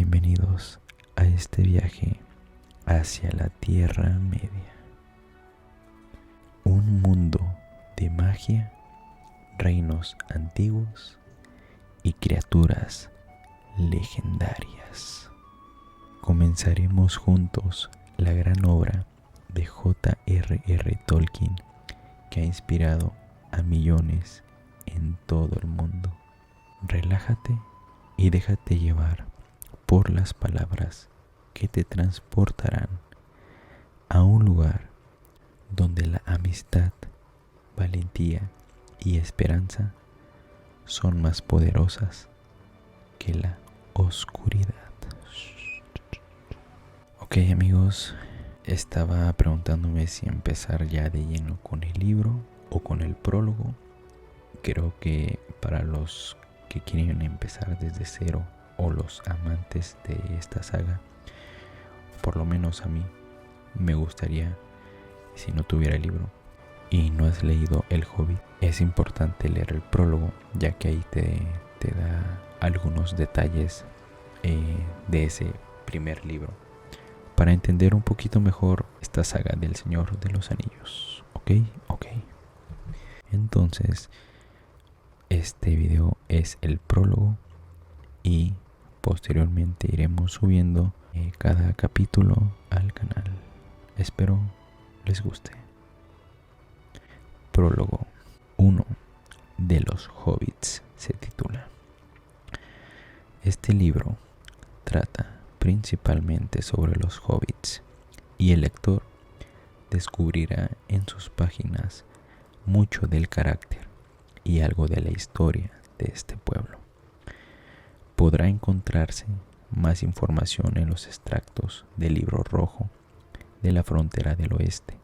Bienvenidos a este viaje hacia la Tierra Media. Un mundo de magia, reinos antiguos y criaturas legendarias. Comenzaremos juntos la gran obra de J.R.R. Tolkien que ha inspirado a millones en todo el mundo. Relájate y déjate llevar por las palabras que te transportarán a un lugar donde la amistad, valentía y esperanza son más poderosas que la oscuridad. Ok, amigos, estaba preguntándome si empezar ya de lleno con el libro o con el prólogo. Creo que para los que quieren empezar desde cero o los amantes de esta saga, por lo menos a mí me gustaría, si no tuviera el libro y no has leído El Hobbit, es importante leer el prólogo, ya que ahí te da algunos detalles de ese primer libro para entender un poquito mejor esta saga del Señor de los Anillos. Ok. Entonces, este video es el prólogo y posteriormente iremos subiendo cada capítulo al canal. Espero les guste. Prólogo 1 de los Hobbits se titula. Este libro trata principalmente sobre los hobbits y el lector descubrirá en sus páginas mucho del carácter y algo de la historia de este pueblo. Podrá encontrarse más información en los extractos del libro rojo de la frontera del oeste,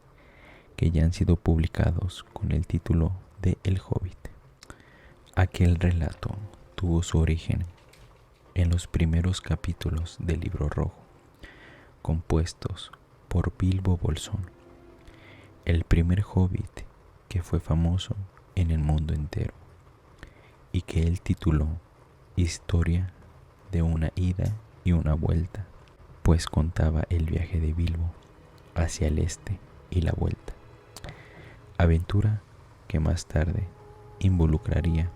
que ya han sido publicados con el título de El Hobbit. Aquel relato tuvo su origen en los primeros capítulos del libro rojo, compuestos por Bilbo Bolsón, el primer hobbit que fue famoso en el mundo entero y que él tituló Historia de una ida y una vuelta, pues contaba el viaje de Bilbo hacia el este y la vuelta, aventura que más tarde involucraría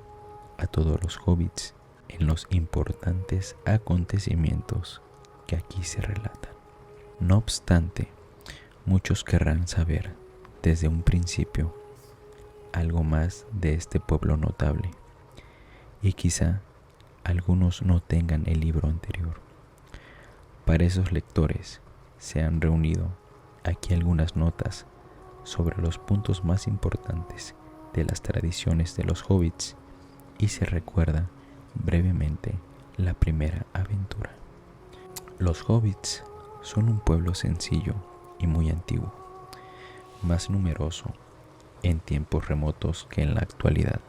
a todos los hobbits en los importantes acontecimientos que aquí se relatan. No obstante, muchos querrán saber desde un principio algo más de este pueblo notable, y quizá algunos no tengan el libro anterior. Para esos lectores se han reunido aquí algunas notas sobre los puntos más importantes de las tradiciones de los hobbits y se recuerda brevemente la primera aventura. Los hobbits son un pueblo sencillo y muy antiguo, más numeroso en tiempos remotos que en la actualidad.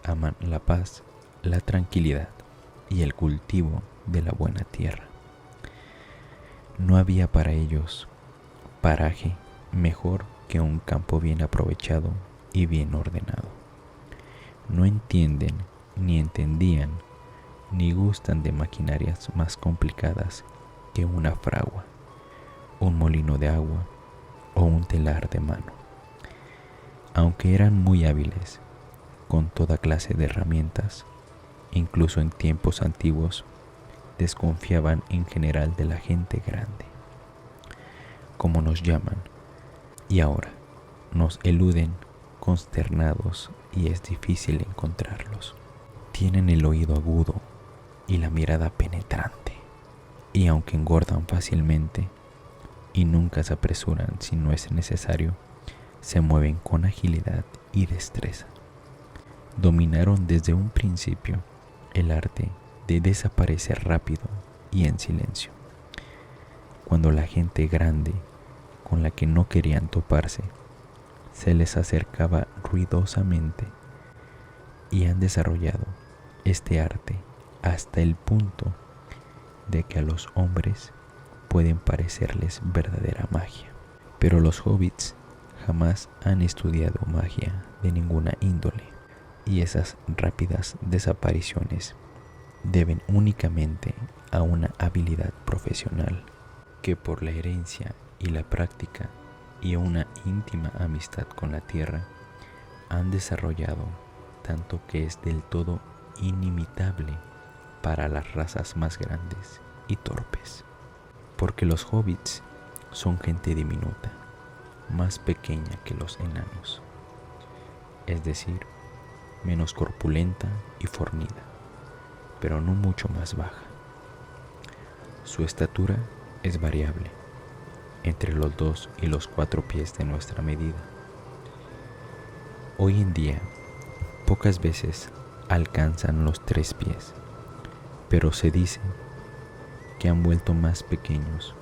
Aman la paz, la tranquilidad y el cultivo de la buena tierra. No había para ellos paraje mejor que un campo bien aprovechado y bien ordenado. No entienden, ni entendían, ni gustan de maquinarias más complicadas que una fragua, un molino de agua o un telar de mano. Aunque eran muy hábiles con toda clase de herramientas, incluso en tiempos antiguos, desconfiaban en general de la gente grande, como nos llaman, y ahora nos eluden consternados y es difícil encontrarlos. Tienen el oído agudo y la mirada penetrante, y aunque engordan fácilmente y nunca se apresuran si no es necesario, se mueven con agilidad y destreza. Dominaron desde un principio el arte de desaparecer rápido y en silencio. Cuando la gente grande con la que no querían toparse se les acercaba ruidosamente, y han desarrollado este arte hasta el punto de que a los hombres pueden parecerles verdadera magia. Pero los hobbits jamás han estudiado magia de ninguna índole, y esas rápidas desapariciones deben únicamente a una habilidad profesional que por la herencia y la práctica y una íntima amistad con la tierra han desarrollado, tanto que es del todo inimitable para las razas más grandes y torpes. Porque los hobbits son gente diminuta, más pequeña que los enanos, es decir, menos corpulenta y fornida, pero no mucho más baja. Su estatura es variable, entre los 2 y los 4 pies de nuestra medida. Hoy en día, pocas veces alcanzan los 3 pies, pero se dice que han vuelto más pequeños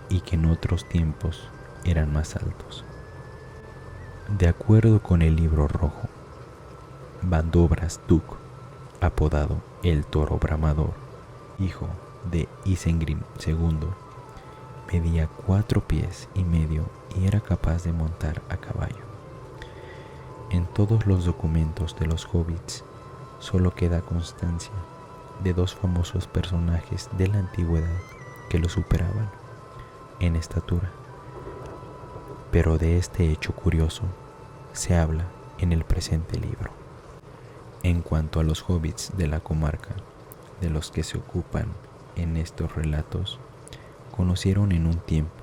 y que en otros tiempos eran más altos. De acuerdo con el Libro Rojo, Bandobras Duk, apodado el Toro Bramador, hijo de Isengrim II, medía 4 pies y medio y era capaz de montar a caballo. En todos los documentos de los hobbits solo queda constancia de 2 famosos personajes de la antigüedad que lo superaban en estatura, pero de este hecho curioso se habla en el presente libro. En cuanto a los hobbits de la comarca de los que se ocupan en estos relatos, conocieron en un tiempo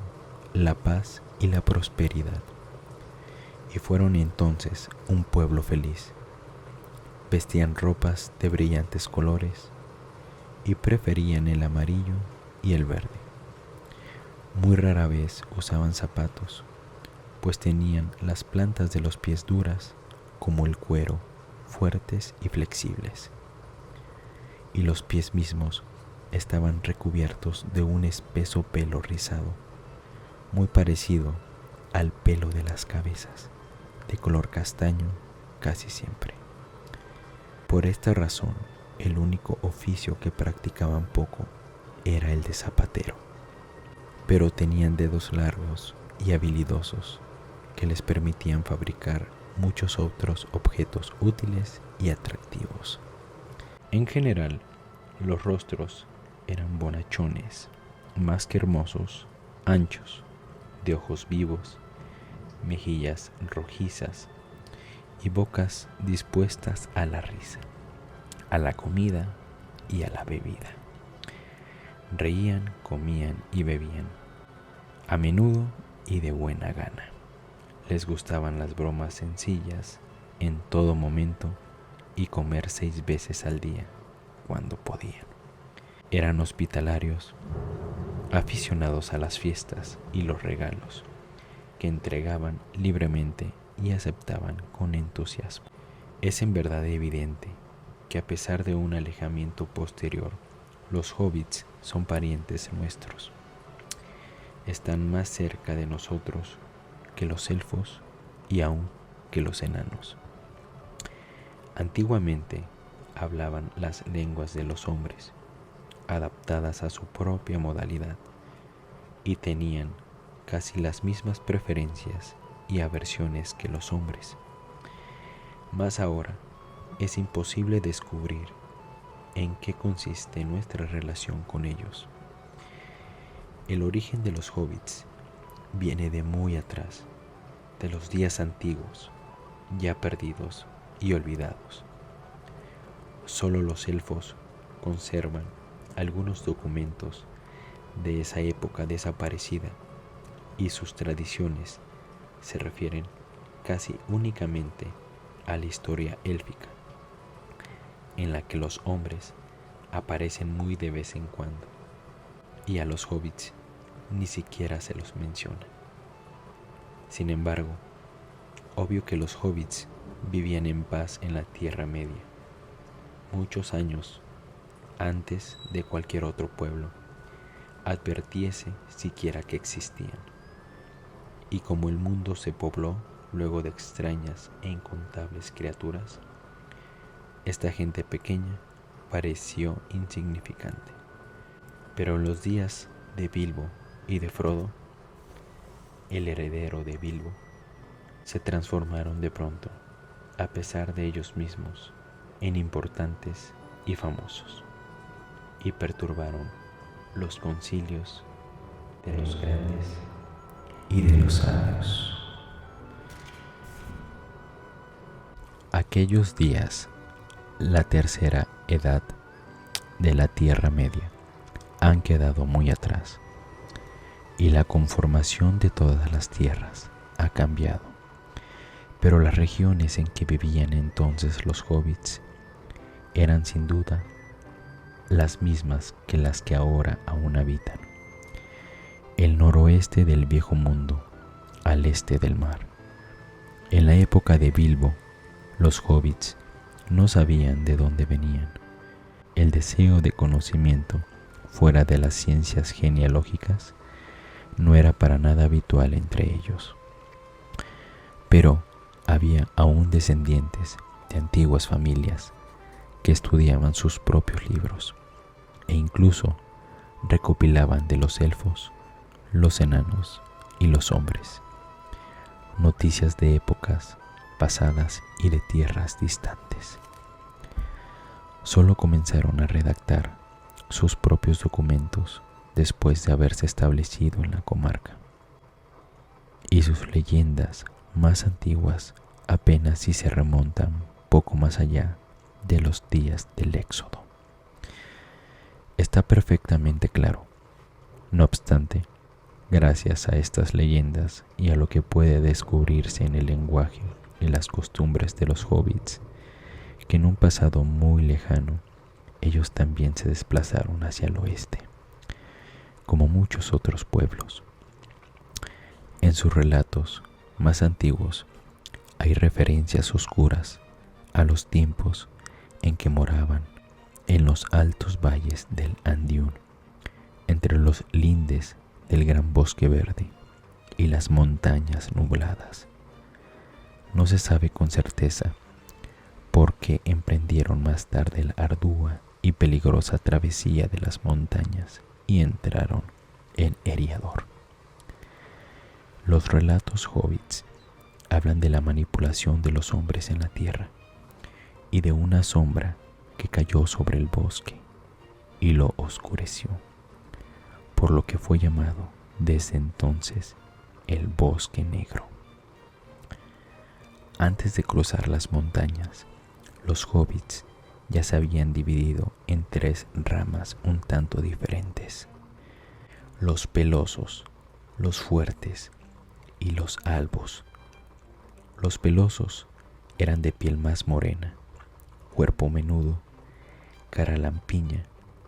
la paz y la prosperidad, y fueron entonces un pueblo feliz. Vestían ropas de brillantes colores y preferían el amarillo y el verde. Muy rara vez usaban zapatos, pues tenían las plantas de los pies duras como el cuero, fuertes y flexibles, y los pies mismos estaban recubiertos de un espeso pelo rizado, muy parecido al pelo de las cabezas, de color castaño casi siempre. Por esta razón, el único oficio que practicaban poco era el de zapatero, pero tenían dedos largos y habilidosos que les permitían fabricar muchos otros objetos útiles y atractivos. En general, los rostros eran bonachones, más que hermosos, anchos, de ojos vivos, mejillas rojizas y bocas dispuestas a la risa, a la comida y a la bebida. Reían, comían y bebían, a menudo y de buena gana. Les gustaban las bromas sencillas en todo momento y comer 6 veces al día cuando podían. Eran hospitalarios, aficionados a las fiestas y los regalos, que entregaban libremente y aceptaban con entusiasmo. Es en verdad evidente que a pesar de un alejamiento posterior, los hobbits son parientes nuestros. Están más cerca de nosotros que los elfos y aún que los enanos. Antiguamente hablaban las lenguas de los hombres, adaptadas a su propia modalidad, y tenían casi las mismas preferencias y aversiones que los hombres. Mas ahora es imposible descubrir en qué consiste nuestra relación con ellos. El origen de los hobbits viene de muy atrás, de los días antiguos, ya perdidos y olvidados. Solo los elfos conservan algunos documentos de esa época desaparecida y sus tradiciones se refieren casi únicamente a la historia élfica, en la que los hombres aparecen muy de vez en cuando y a los hobbits ni siquiera se los menciona. Sin embargo, obvio que los hobbits vivían en paz en la Tierra Media, muchos años antes de cualquier otro pueblo advirtiese siquiera que existían. Y como el mundo se pobló luego de extrañas e incontables criaturas, esta gente pequeña pareció insignificante. Pero en los días de Bilbo y de Frodo, el heredero de Bilbo, se transformaron de pronto, a pesar de ellos mismos, en importantes y famosos. y perturbaron los concilios de los grandes y de los sabios. Aquellos días, la tercera edad de la Tierra Media, han quedado muy atrás, y la conformación de todas las tierras ha cambiado. Pero las regiones en que vivían entonces los hobbits eran sin duda las mismas que las que ahora aún habitan. El noroeste del viejo mundo, al este del mar. En la época de Bilbo, los hobbits no sabían de dónde venían. El deseo de conocimiento fuera de las ciencias genealógicas no era para nada habitual entre ellos. Pero había aún descendientes de antiguas familias que estudiaban sus propios libros e incluso recopilaban de los elfos, los enanos y los hombres noticias de épocas pasadas y de tierras distantes. Solo comenzaron a redactar sus propios documentos después de haberse establecido en la comarca, y sus leyendas más antiguas apenas si se remontan poco más allá de los días del Éxodo. Está perfectamente claro, no obstante, gracias a estas leyendas y a lo que puede descubrirse en el lenguaje y las costumbres de los hobbits, que en un pasado muy lejano ellos también se desplazaron hacia el oeste, como muchos otros pueblos. En sus relatos más antiguos hay referencias oscuras a los tiempos en que moraban en los altos valles del Andiún, entre los lindes del gran bosque verde y las montañas nubladas. No se sabe con certeza por qué emprendieron más tarde la ardua y peligrosa travesía de las montañas y entraron en Eriador. Los relatos hobbits hablan de la manipulación de los hombres en la tierra y de una sombra que cayó sobre el bosque y lo oscureció, por lo que fue llamado desde entonces el Bosque Negro. Antes de cruzar las montañas, los hobbits ya se habían dividido en tres ramas un tanto diferentes: los pelosos, los fuertes y los albos. Los pelosos eran de piel más morena, cuerpo menudo, cara lampiña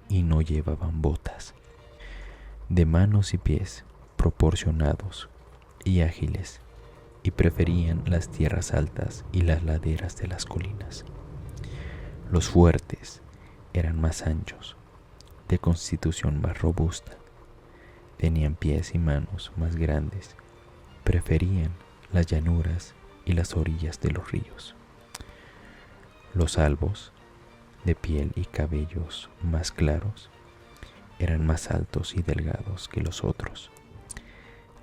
y no llevaban botas, de manos y pies proporcionados y ágiles, y preferían las tierras altas y las laderas de las colinas. Los fuertes eran más anchos, de constitución más robusta, tenían pies y manos más grandes, preferían las llanuras y las orillas de los ríos. Los albos, de piel y cabellos más claros, eran más altos y delgados que los otros.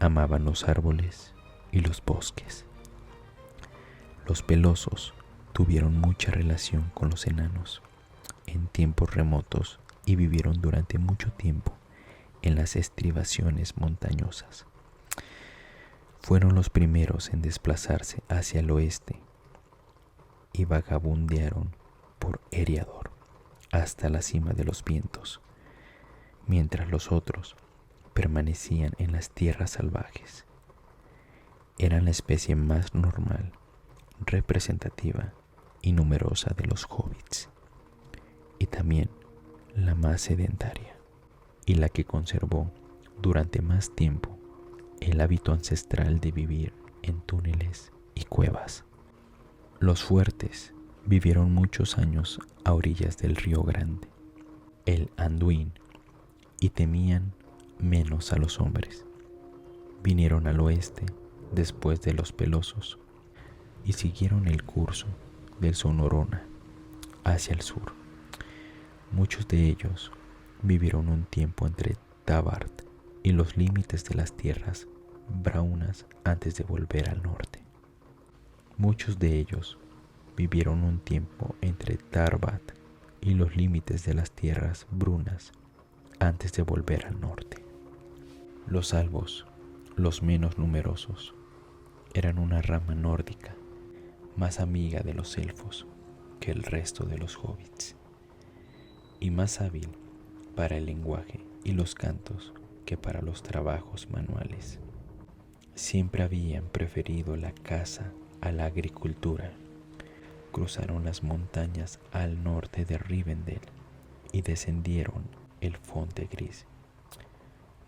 Amaban los árboles y los bosques. Los pelosos tuvieron mucha relación con los enanos en tiempos remotos y vivieron durante mucho tiempo en las estribaciones montañosas. Fueron los primeros en desplazarse hacia el oeste y vagabundearon por Eriador hasta la cima de los vientos, mientras los otros permanecían en las tierras salvajes. Eran la especie más normal, representativa y numerosa de los hobbits, y también la más sedentaria, y la que conservó durante más tiempo el hábito ancestral de vivir en túneles y cuevas. Los fuertes vivieron muchos años a orillas del río Grande, el Anduin, y temían menos a los hombres. Vinieron al oeste después de los pelosos y siguieron el curso del Sonorona hacia el sur. Muchos de ellos vivieron un tiempo entre Tabard y los límites de las tierras braunas antes de volver al norte. Muchos de ellos vivieron un tiempo entre Tarbat y los límites de las tierras brunas antes de volver al norte. Los albos, los menos numerosos, eran una rama nórdica más amiga de los elfos que el resto de los hobbits y más hábil para el lenguaje y los cantos que para los trabajos manuales. Siempre habían preferido la caza a la agricultura. Cruzaron las montañas al norte de Rivendell y descendieron el Fonte Gris.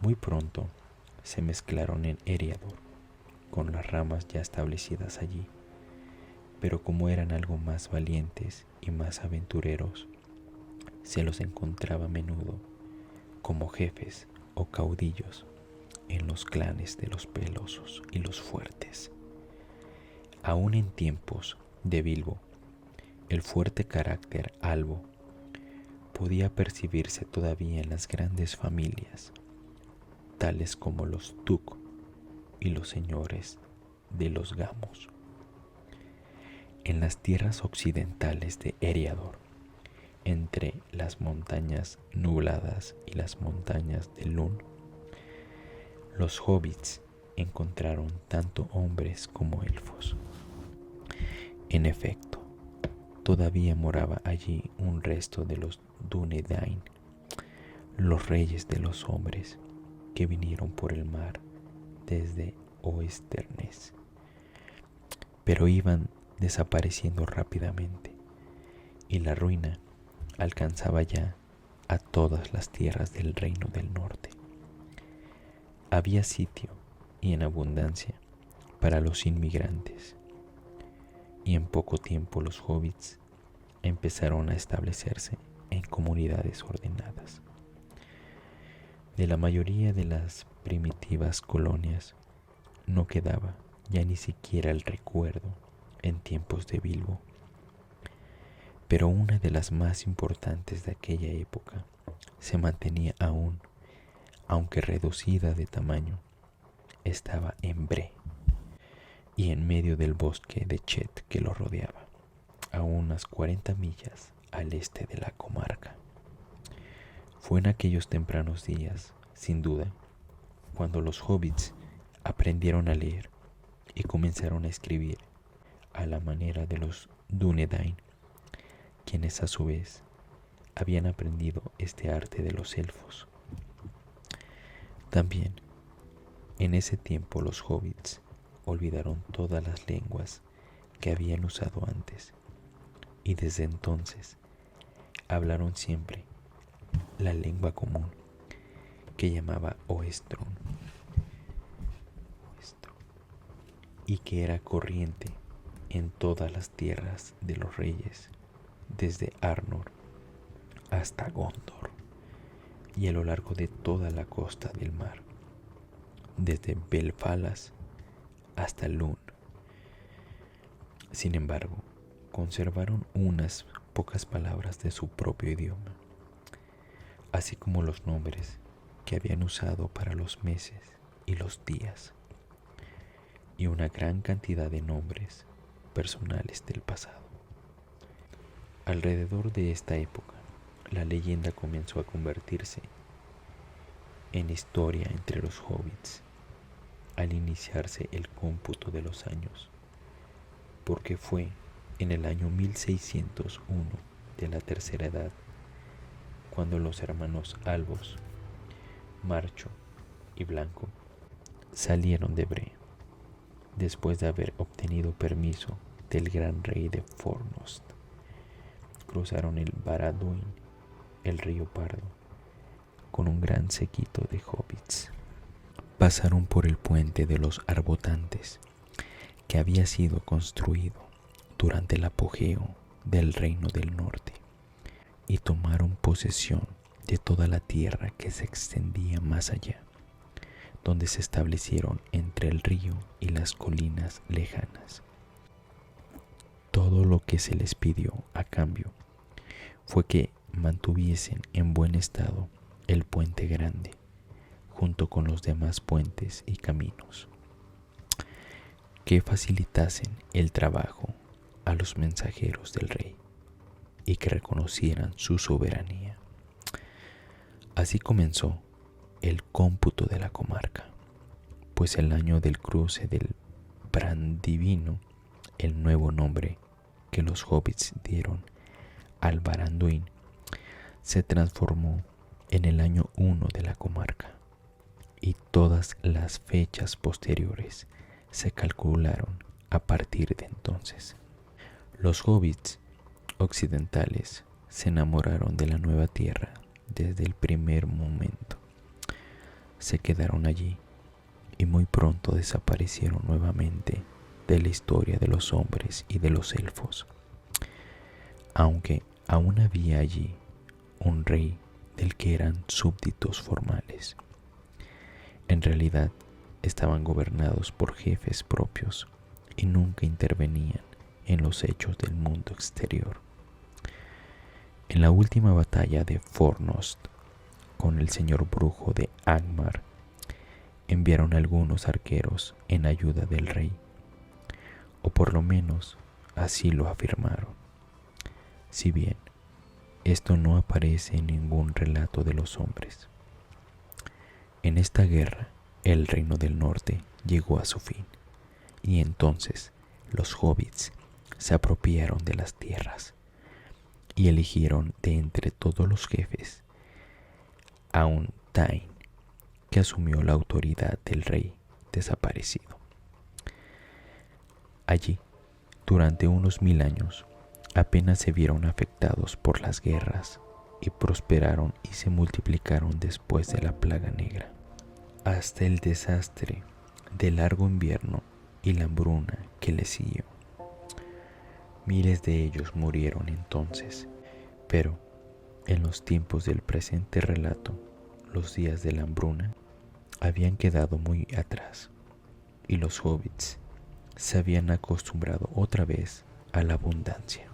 Muy pronto se mezclaron en Eriador con las ramas ya establecidas allí, pero como eran algo más valientes y más aventureros, se los encontraba a menudo como jefes o caudillos en los clanes de los pelosos y los fuertes. Aún en tiempos de Bilbo, el fuerte carácter albo podía percibirse todavía en las grandes familias, tales como los Tuk y los señores de los Gamos. En las tierras occidentales de Eriador, entre las montañas nubladas y las montañas de Lún, los hobbits encontraron tanto hombres como elfos. En efecto, todavía moraba allí un resto de los Dúnedain, los reyes de los hombres que vinieron por el mar desde Oesterness, pero iban desapareciendo rápidamente y la ruina alcanzaba ya a todas las tierras del reino del norte. Había sitio y en abundancia para los inmigrantes, y en poco tiempo los hobbits empezaron a establecerse en comunidades ordenadas. De la mayoría de las primitivas colonias no quedaba ya ni siquiera el recuerdo en tiempos de Bilbo, pero una de las más importantes de aquella época se mantenía aún, aunque reducida de tamaño. Estaba en Bree y en medio del bosque de Chet que lo rodeaba, a unas 40 millas al este de la comarca. Fue en aquellos tempranos días, sin duda, cuando los hobbits aprendieron a leer y comenzaron a escribir a la manera de los Dúnedain, quienes a su vez habían aprendido este arte de los elfos. También, en ese tiempo los hobbits olvidaron todas las lenguas que habían usado antes y desde entonces hablaron siempre la lengua común que llamaba Oestron y que era corriente en todas las tierras de los reyes, desde Arnor hasta Gondor y a lo largo de toda la costa del mar, desde Belfalas hasta Lún. Sin embargo, conservaron unas pocas palabras de su propio idioma, así como los nombres que habían usado para los meses y los días, y una gran cantidad de nombres personales del pasado. Alrededor de esta época, la leyenda comenzó a convertirse en historia entre los hobbits al iniciarse el cómputo de los años, porque fue en el año 1601 de la tercera edad cuando los hermanos albos, Marcho y Blanco, salieron de Bree, después de haber obtenido permiso del gran rey de Fornost. Cruzaron el Baraduin, el río Pardo, con un gran séquito de hobbits. Pasaron por el puente de los Arbotantes, que había sido construido durante el apogeo del Reino del Norte, y tomaron posesión de toda la tierra que se extendía más allá, donde se establecieron entre el río y las colinas lejanas. Todo lo que se les pidió a cambio fue que mantuviesen en buen estado el puente grande, junto con los demás puentes y caminos, que facilitasen el trabajo a los mensajeros del rey, y que reconocieran su soberanía. Así comenzó el cómputo de la comarca, pues el año del cruce del Brandivino, el nuevo nombre que los hobbits dieron al Baranduin, se transformó en el año 1 de la comarca, y todas las fechas posteriores se calcularon a partir de entonces. Los hobbits occidentales se enamoraron de la nueva tierra desde el primer momento. Se quedaron allí y muy pronto desaparecieron nuevamente de la historia de los hombres y de los elfos. Aunque aún había allí un rey del que eran súbditos formales, en realidad estaban gobernados por jefes propios y nunca intervenían en los hechos del mundo exterior. En la última batalla de Fornost con el señor brujo de Angmar, enviaron algunos arqueros en ayuda del rey, o por lo menos así lo afirmaron, si bien esto no aparece en ningún relato de los hombres. En esta guerra, el reino del norte llegó a su fin, y entonces los hobbits se apropiaron de las tierras y eligieron de entre todos los jefes a un Tain, que asumió la autoridad del rey desaparecido. Allí, durante unos 1000 años, apenas se vieron afectados por las guerras y prosperaron y se multiplicaron después de la plaga negra, hasta el desastre del largo invierno y la hambruna que le siguió. Miles de ellos murieron entonces, pero en los tiempos del presente relato, los días de la hambruna habían quedado muy atrás y los hobbits se habían acostumbrado otra vez a la abundancia.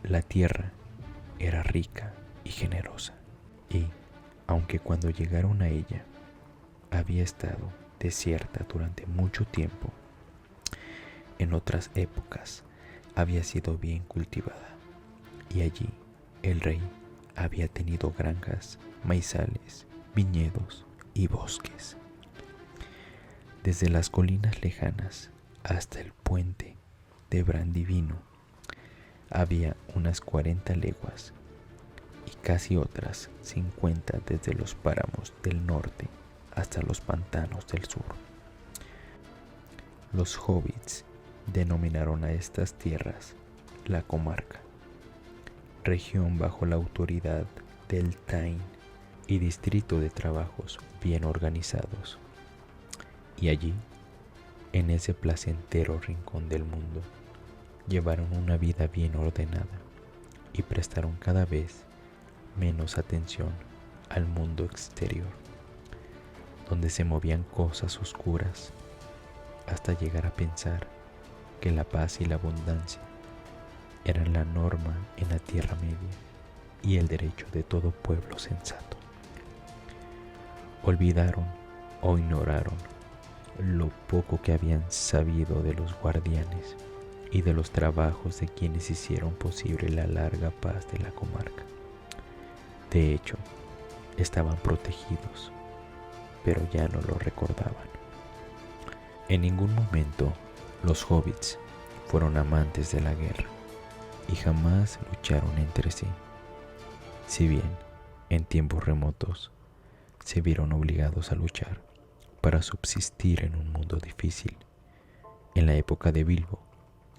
La tierra era rica y generosa, y aunque cuando llegaron a ella había estado desierta durante mucho tiempo, en otras épocas había sido bien cultivada, y allí el rey había tenido granjas, maizales, viñedos y bosques. Desde las colinas lejanas hasta el puente de Brandivino había unas 40 leguas y casi otras 50 desde los páramos del norte hasta los pantanos del sur. Los hobbits denominaron a estas tierras la comarca, región bajo la autoridad del Tain y distrito de trabajos bien organizados. Y allí, en ese placentero rincón del mundo, llevaron una vida bien ordenada y prestaron cada vez menos atención al mundo exterior, donde se movían cosas oscuras, hasta llegar a pensar que la paz y la abundancia eran la norma en la Tierra Media y el derecho de todo pueblo sensato. Olvidaron o ignoraron lo poco que habían sabido de los guardianes y de los trabajos de quienes hicieron posible la larga paz de la comarca. De hecho, estaban protegidos, pero ya no lo recordaban. En ningún momento los hobbits fueron amantes de la guerra y jamás lucharon entre sí, si bien en tiempos remotos se vieron obligados a luchar para subsistir en un mundo difícil. En la época de Bilbo,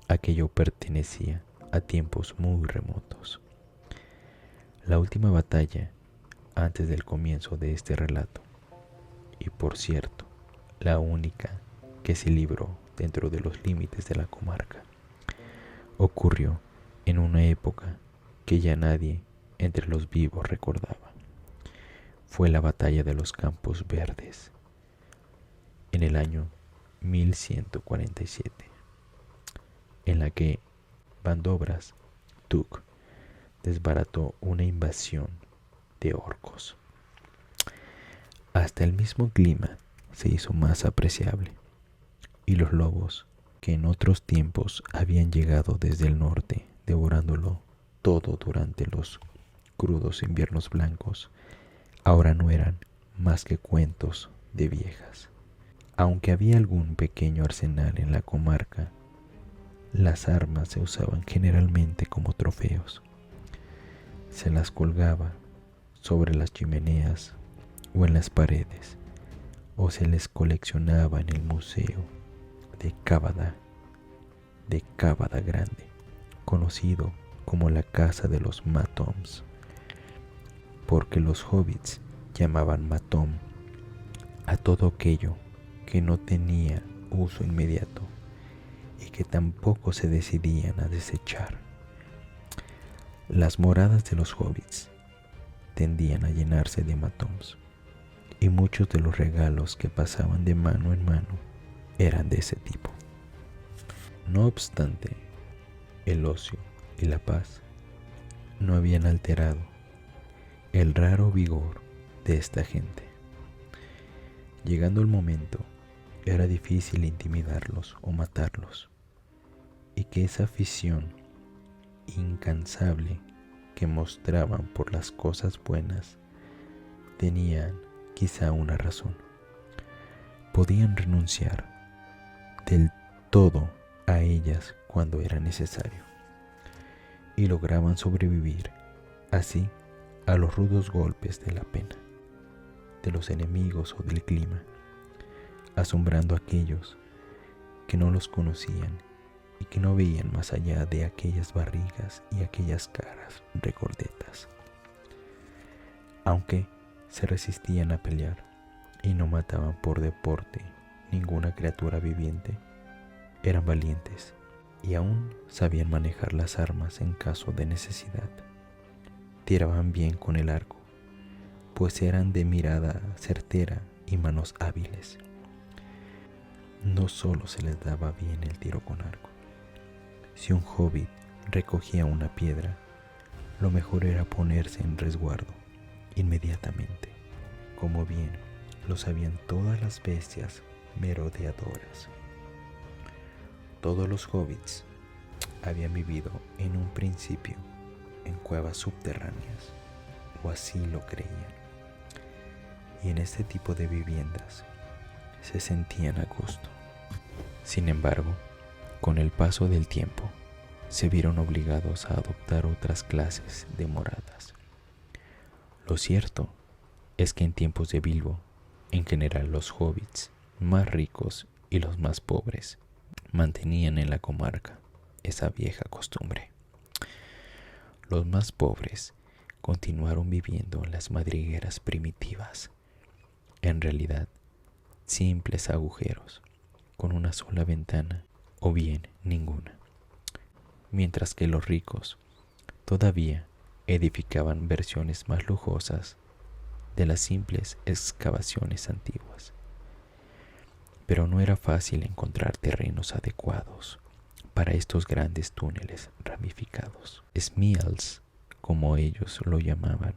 aquello pertenecía a tiempos muy remotos. La última batalla antes del comienzo de este relato, y por cierto, la única que se libró dentro de los límites de la comarca, ocurrió en una época que ya nadie entre los vivos recordaba. Fue la batalla de los Campos Verdes, en el año 1147, en la que Bandobras Tuk desbarató una invasión de orcos. Hasta el mismo clima se hizo más apreciable, y los lobos, que en otros tiempos habían llegado desde el norte devorándolo todo durante los crudos inviernos blancos, ahora no eran más que cuentos de viejas. Aunque había algún pequeño arsenal en la comarca, las armas se usaban generalmente como trofeos. Se las colgaba sobre las chimeneas o en las paredes, o se les coleccionaba en el museo de Cávada Grande, conocido como la casa de los Matoms, porque los hobbits llamaban Matom a todo aquello que no tenía uso inmediato y que tampoco se decidían a desechar. Las moradas de los hobbits tendían a llenarse de matoms, y muchos de los regalos que pasaban de mano en mano eran de ese tipo. No obstante, el ocio y la paz no habían alterado el raro vigor de esta gente. Llegando el momento, era difícil intimidarlos o matarlos, y que esa afición incansable que mostraban por las cosas buenas tenían quizá una razón. Podían renunciar del todo a ellas cuando era necesario, y lograban sobrevivir así a los rudos golpes de la pena, de los enemigos o del clima, asombrando a aquellos que no los conocían y que no veían más allá de aquellas barrigas y aquellas caras regordetas. Aunque se resistían a pelear y no mataban por deporte ninguna criatura viviente, eran valientes y aún sabían manejar las armas en caso de necesidad. Tiraban bien con el arco, pues eran de mirada certera y manos hábiles. No solo se les daba bien el tiro con arco. Si un hobbit recogía una piedra, lo mejor era ponerse en resguardo inmediatamente, como bien lo sabían todas las bestias merodeadoras. Todos los hobbits habían vivido en un principio en cuevas subterráneas, o así lo creían, y en este tipo de viviendas se sentían a gusto. Sin embargo, con el paso del tiempo, se vieron obligados a adoptar otras clases de moradas. Lo cierto es que en tiempos de Bilbo, en general los hobbits más ricos y los más pobres mantenían en la comarca esa vieja costumbre. Los más pobres continuaron viviendo en las madrigueras primitivas, en realidad simples agujeros con una sola ventana o bien ninguna, mientras que los ricos todavía edificaban versiones más lujosas de las simples excavaciones antiguas. Pero no era fácil encontrar terrenos adecuados para estos grandes túneles ramificados, smials, como ellos lo llamaban.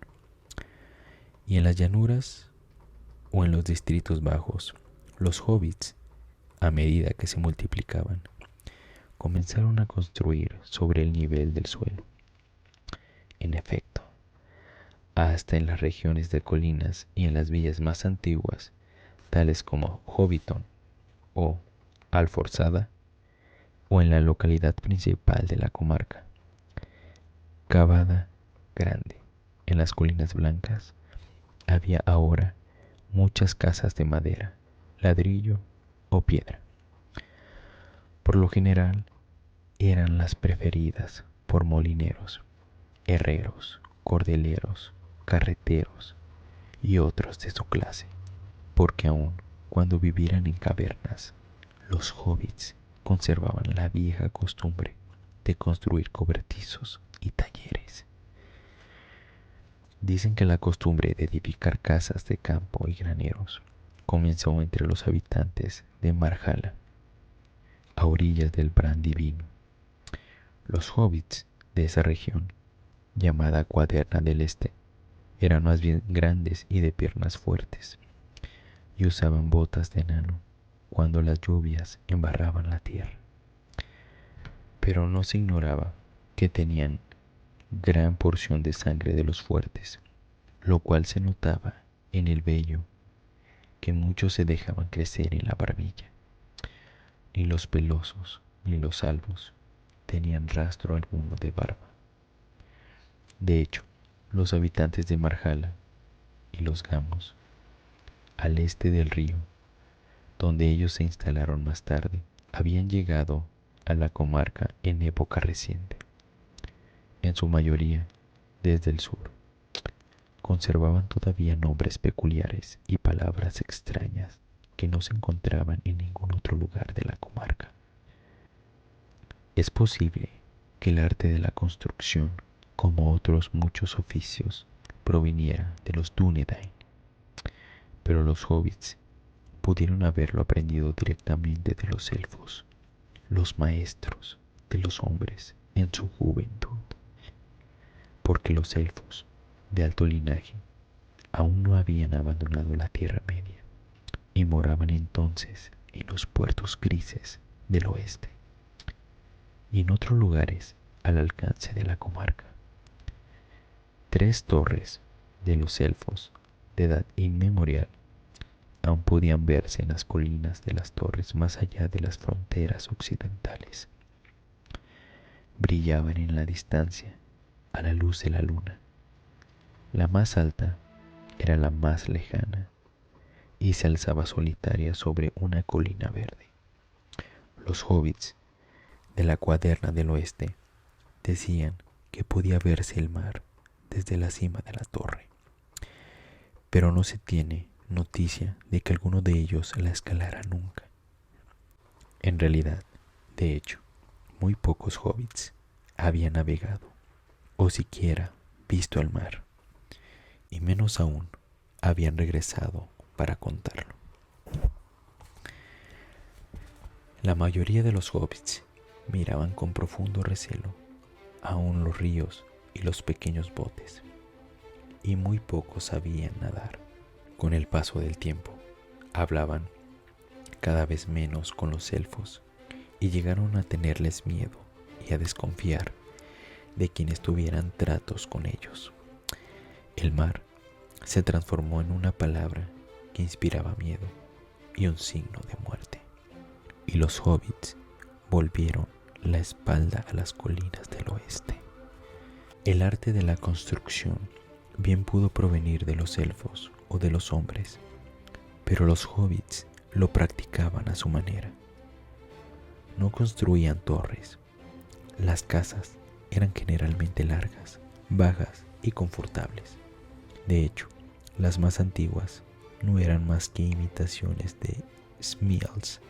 Y en las llanuras o en los distritos bajos, los hobbits, a medida que se multiplicaban, comenzaron a construir sobre el nivel del suelo. En efecto, hasta en las regiones de colinas y en las villas más antiguas, tales como Hobbiton o Alforzada, o en la localidad principal de la comarca, Cávada Grande, en las colinas blancas, había ahora muchas casas de madera, ladrillo o piedra. Por lo general, eran las preferidas por molineros, herreros, cordeleros, carreteros y otros de su clase, porque aun cuando vivieran en cavernas, los hobbits conservaban la vieja costumbre de construir cobertizos y talleres. Dicen que la costumbre de edificar casas de campo y graneros comenzó entre los habitantes de Marjala, a orillas del Brandivino. Los hobbits de esa región, llamada Cuaderna del Este, eran más bien grandes y de piernas fuertes, y usaban botas de enano cuando las lluvias embarraban la tierra. Pero no se ignoraba que tenían gran porción de sangre de los fuertes, lo cual se notaba en el vello que muchos se dejaban crecer en la barbilla. Ni los pelosos ni los albos tenían rastro alguno de barba. De hecho, los habitantes de Marjala y los gamos, al este del río, donde ellos se instalaron más tarde, habían llegado a la comarca en época reciente. En su mayoría, desde el sur, conservaban todavía nombres peculiares y palabras extrañas que no se encontraban en ningún otro lugar de la comarca. Es posible que el arte de la construcción, como otros muchos oficios, proviniera de los Dúnedain, pero los hobbits pudieron haberlo aprendido directamente de los elfos, los maestros de los hombres en su juventud, porque los elfos de alto linaje aún no habían abandonado la Tierra Media y moraban entonces en los puertos grises del oeste y en otros lugares al alcance de la comarca. 3 torres de los elfos de edad inmemorial aún podían verse en las colinas de las torres más allá de las fronteras occidentales. Brillaban en la distancia a la luz de la luna. La más alta era la más lejana y se alzaba solitaria sobre una colina verde. Los hobbits de la Cuaderna del Oeste decían que podía verse el mar desde la cima de la torre, pero no se tiene noticia de que alguno de ellos la escalara nunca. En realidad, de hecho, muy pocos hobbits habían navegado o siquiera visto el mar, y menos aún habían regresado para contarlo. La mayoría de los hobbits miraban con profundo recelo aún los ríos y los pequeños botes, y muy pocos sabían nadar. Con el paso del tiempo, hablaban cada vez menos con los elfos y llegaron a tenerles miedo y a desconfiar de quienes tuvieran tratos con ellos. El mar se transformó en una palabra que inspiraba miedo y un signo de muerte, y los hobbits volvieron la espalda a las colinas del oeste. El arte de la construcción bien pudo provenir de los elfos o de los hombres, pero los hobbits lo practicaban a su manera. No construían torres. Las casas eran generalmente largas, bajas y confortables. De hecho, las más antiguas no eran más que imitaciones de smials,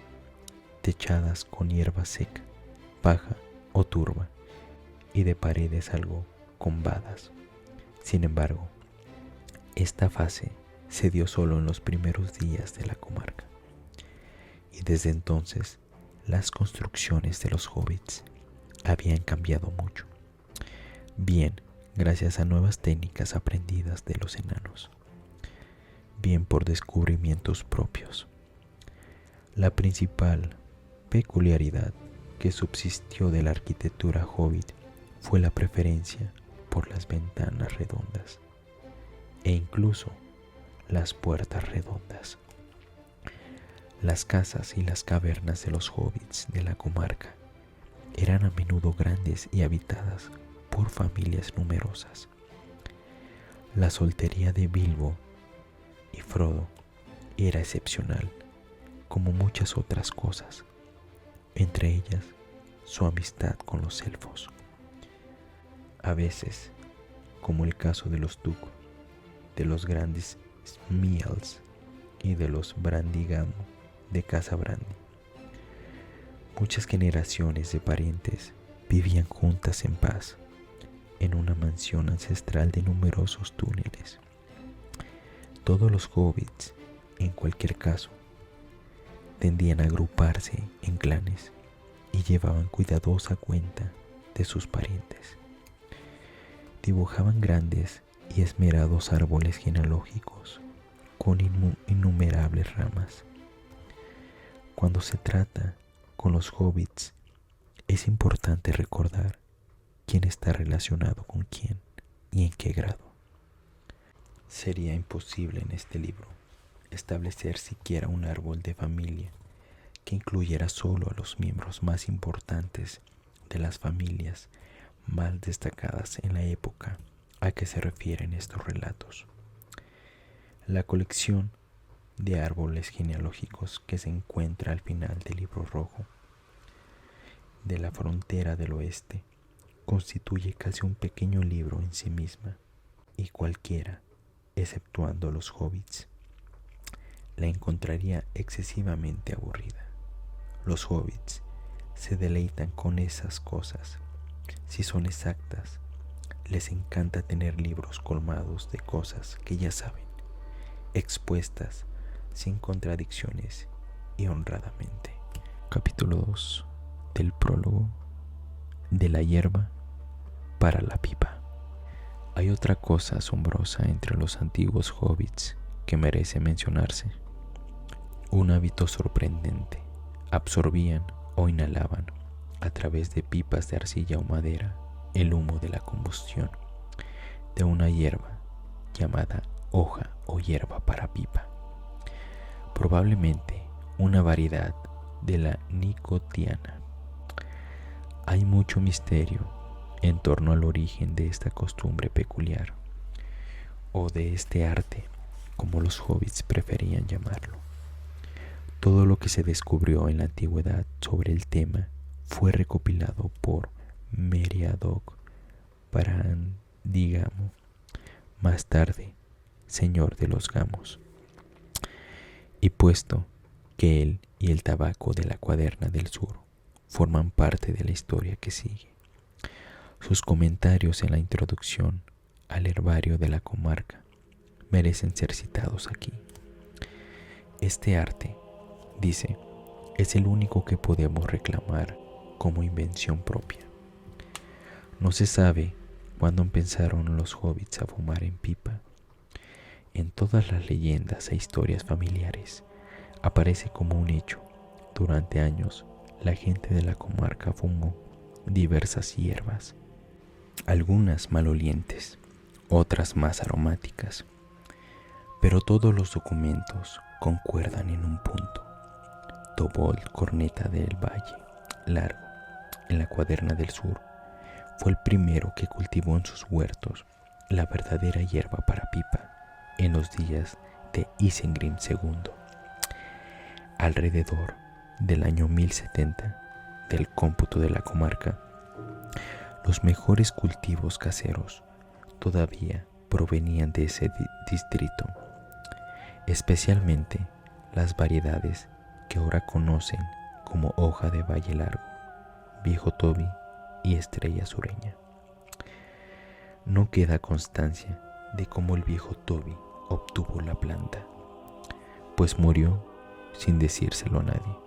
techadas con hierba seca, paja o turba, y de paredes algo combadas. Sin embargo, esta fase se dio solo en los primeros días de la comarca, y desde entonces las construcciones de los hobbits habían cambiado mucho, bien gracias a nuevas técnicas aprendidas de los enanos, bien por descubrimientos propios. La principal peculiaridad que subsistió de la arquitectura hobbit fue la preferencia por las ventanas redondas e incluso las puertas redondas. Las casas y las cavernas de los hobbits de la comarca eran a menudo grandes y habitadas por familias numerosas. La soltería de Bilbo y Frodo era excepcional, como muchas otras cosas, entre ellas su amistad con los elfos. A veces, como el caso de los Duk, de los grandes Smials y de los Brandigamo de Casa Brandi, muchas generaciones de parientes vivían juntas en paz en una mansión ancestral de numerosos túneles. Todos los hobbits, en cualquier caso, tendían a agruparse en clanes y llevaban cuidadosa cuenta de sus parientes. Dibujaban grandes y esmerados árboles genealógicos con innumerables ramas. Cuando se trata con los hobbits, es importante recordar quién está relacionado con quién y en qué grado. Sería imposible en este libro establecer siquiera un árbol de familia que incluyera solo a los miembros más importantes de las familias más destacadas en la época a que se refieren estos relatos. La colección de árboles genealógicos que se encuentra al final del Libro Rojo de la Frontera del Oeste constituye casi un pequeño libro en sí misma, y cualquiera, exceptuando los hobbits, la encontraría excesivamente aburrida. Los hobbits se deleitan con esas cosas. Si son exactas, les encanta tener libros colmados de cosas que ya saben, expuestas sin contradicciones y honradamente. Capítulo 2 del prólogo de la hierba para la pipa. Hay otra cosa asombrosa entre los antiguos hobbits que merece mencionarse. Un hábito sorprendente. Absorbían o inhalaban a través de pipas de arcilla o madera el humo de la combustión de una hierba llamada hoja o hierba para pipa, probablemente una variedad de la nicotiana. Hay mucho misterio en torno al origen de esta costumbre peculiar, o de este arte, como los hobbits preferían llamarlo. Todo lo que se descubrió en la antigüedad sobre el tema fue recopilado por Meriadoc Brandigamo, más tarde señor de los Gamos, y puesto que él y el tabaco de la Cuaderna del Sur forman parte de la historia que sigue, sus comentarios en la introducción al herbario de la comarca merecen ser citados aquí. Este arte, dice, es el único que podemos reclamar como invención propia. No se sabe cuándo empezaron los hobbits a fumar en pipa. En todas las leyendas e historias familiares aparece como un hecho. Durante años, la gente de la comarca fumó diversas hierbas, algunas malolientes, otras más aromáticas, pero todos los documentos concuerdan en un punto. Tobold Corneta del Valle Largo, en la Cuaderna del Sur, fue el primero que cultivó en sus huertos la verdadera hierba para pipa en los días de Isengrim II. Alrededor del año 1070 del cómputo de la comarca, los mejores cultivos caseros todavía provenían de ese distrito, especialmente las variedades que ahora conocen como hoja de Valle Largo, Viejo Toby y Estrella Sureña. No queda constancia de cómo el Viejo Toby obtuvo la planta, pues murió sin decírselo a nadie.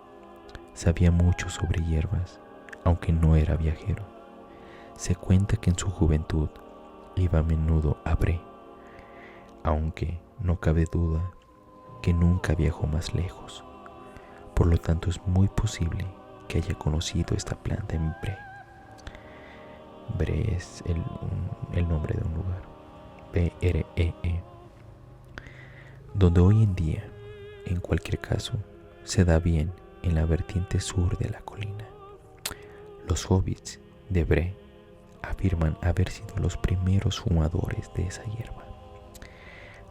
Sabía mucho sobre hierbas, aunque no era viajero. Se cuenta que en su juventud iba a menudo a Bree, aunque no cabe duda que nunca viajó más lejos. Por lo tanto, es muy posible que haya conocido esta planta en Bree. Bree es el nombre de un lugar, Bree, donde hoy en día, en cualquier caso, se da bien en la vertiente sur de la colina. Los hobbits de Bree afirman haber sido los primeros fumadores de esa hierba.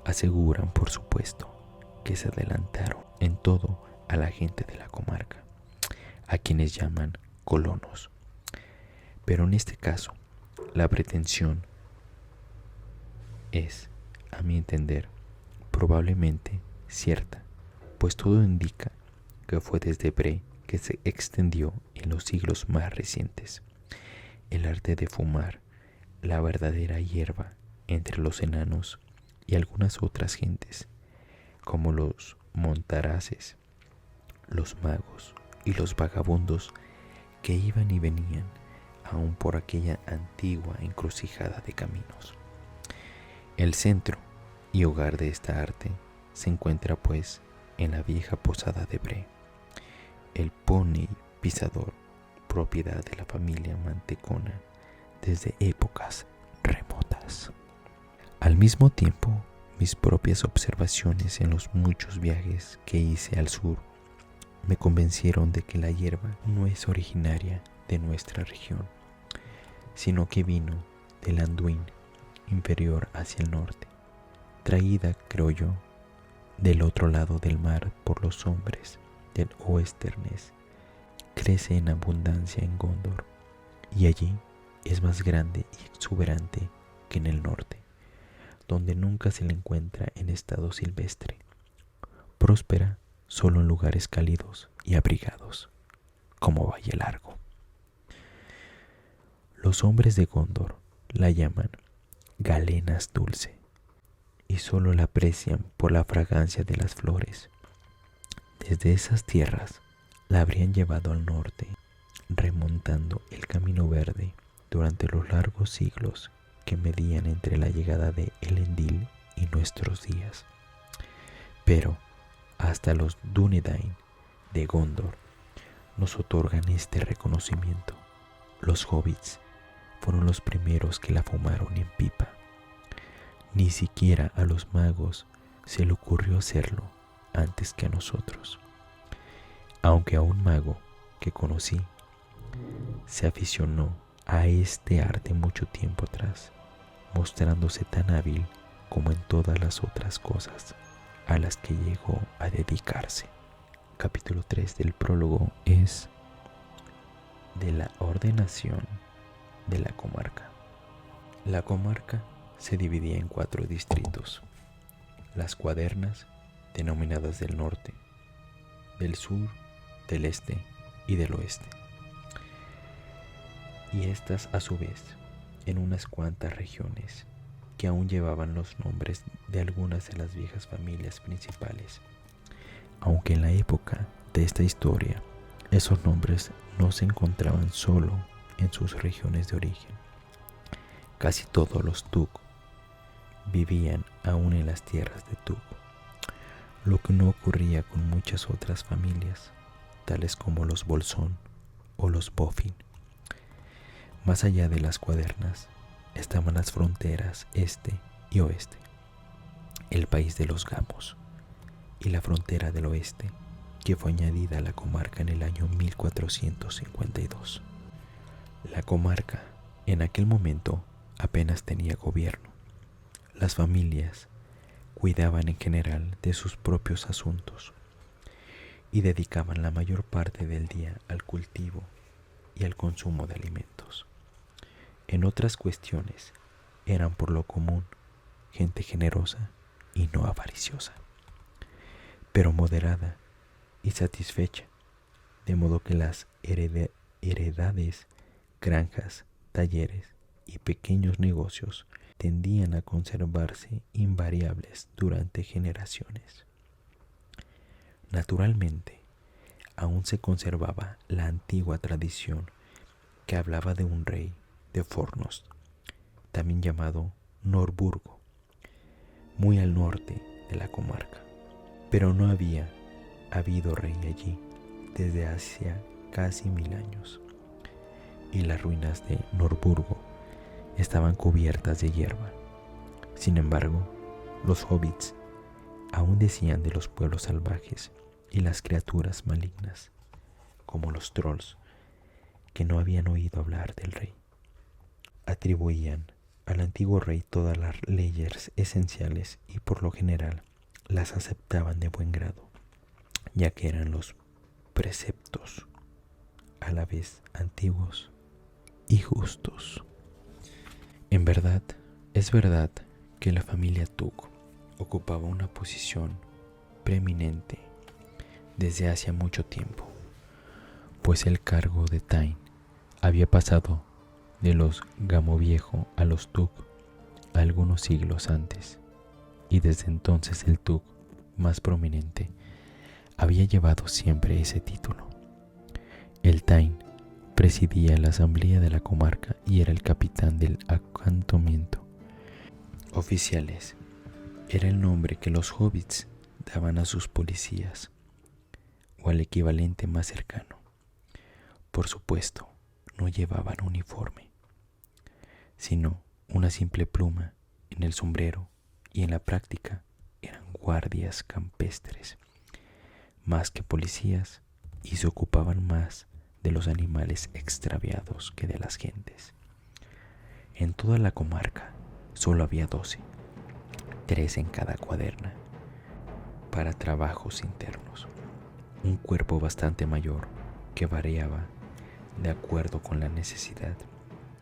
Aseguran, por supuesto, que se adelantaron en todo a la gente de la comarca, a quienes llaman colonos. Pero en este caso, la pretensión es, a mi entender, probablemente cierta, pues todo indica que fue desde Bree que se extendió en los siglos más recientes el arte de fumar la verdadera hierba entre los enanos y algunas otras gentes, como los montaraces, los magos y los vagabundos que iban y venían aún por aquella antigua encrucijada de caminos. El centro y hogar de esta arte se encuentra pues en la vieja posada de Bree. El pony pisador, propiedad de la familia Mantecona, desde épocas remotas. Al mismo tiempo, mis propias observaciones en los muchos viajes que hice al sur me convencieron de que la hierba no es originaria de nuestra región, sino que vino del Anduin inferior hacia el norte, traída, creo yo, del otro lado del mar por los hombres del Oesternés. Crece en abundancia en Gondor y allí es más grande y exuberante que en el norte, donde nunca se le encuentra en estado silvestre. Próspera solo en lugares cálidos y abrigados, como Valle Largo. Los hombres de Gondor la llaman Galenas dulce y solo la aprecian por la fragancia de las flores. Desde esas tierras la habrían llevado al norte, remontando el camino verde durante los largos siglos que medían entre la llegada de Elendil y nuestros días. Pero hasta los Dúnedain de Gondor nos otorgan este reconocimiento. Los hobbits fueron los primeros que la fumaron en pipa. Ni siquiera a los magos se le ocurrió hacerlo antes que a nosotros. Aunque a un mago que conocí se aficionó a este arte mucho tiempo atrás, mostrándose tan hábil como en todas las otras cosas a las que llegó a dedicarse. Capítulo 3 del prólogo es de la ordenación de la comarca. La comarca se dividía en 4 distritos: las cuadernas, denominadas del norte, del sur, del este y del oeste, y estas a su vez en unas cuantas regiones que aún llevaban los nombres de algunas de las viejas familias principales, aunque en la época de esta historia esos nombres no se encontraban solo en sus regiones de origen. Casi todos los Tug vivían aún en las tierras de Tug, lo que no ocurría con muchas otras familias, tales como los Bolsón o los Bofin. Más allá de las cuadernas estaban las fronteras este y oeste, el país de los Gamos, y la frontera del oeste, que fue añadida a la comarca en el año 1452. La comarca en aquel momento apenas tenía gobierno. Las familias cuidaban en general de sus propios asuntos y dedicaban la mayor parte del día al cultivo y al consumo de alimentos. En otras cuestiones eran por lo común gente generosa y no avariciosa, pero moderada y satisfecha, de modo que las heredades, granjas, talleres y pequeños negocios tendían a conservarse invariables durante generaciones. Naturalmente, aún se conservaba la antigua tradición que hablaba de un rey de Fornost, también llamado Norburgo, muy al norte de la comarca, pero no había habido rey allí desde hacía casi 1000 años, y las ruinas de Norburgo estaban cubiertas de hierba. Sin embargo, los hobbits aún decían de los pueblos salvajes y las criaturas malignas, como los trolls, que no habían oído hablar del rey. Atribuían al antiguo rey todas las leyes esenciales y por lo general las aceptaban de buen grado, ya que eran los preceptos a la vez antiguos y justos. En verdad, es verdad que la familia Tug ocupaba una posición preeminente desde hacía mucho tiempo, pues el cargo de Tain había pasado de los Gamoviejo a los Tug algunos siglos antes, y desde entonces el Tug más prominente había llevado siempre ese título. El Tain presidía la asamblea de la comarca y era el capitán del acantamiento. Oficiales era el nombre que los hobbits daban a sus policías, o al equivalente más cercano. Por supuesto, no llevaban uniforme. sino una simple pluma en el sombrero, y en la práctica eran guardias campestres, más que policías, y se ocupaban más de los animales extraviados que de las gentes. En toda la comarca solo había 12, 3 en cada cuaderna, para trabajos internos. Un cuerpo bastante mayor, que variaba de acuerdo con la necesidad,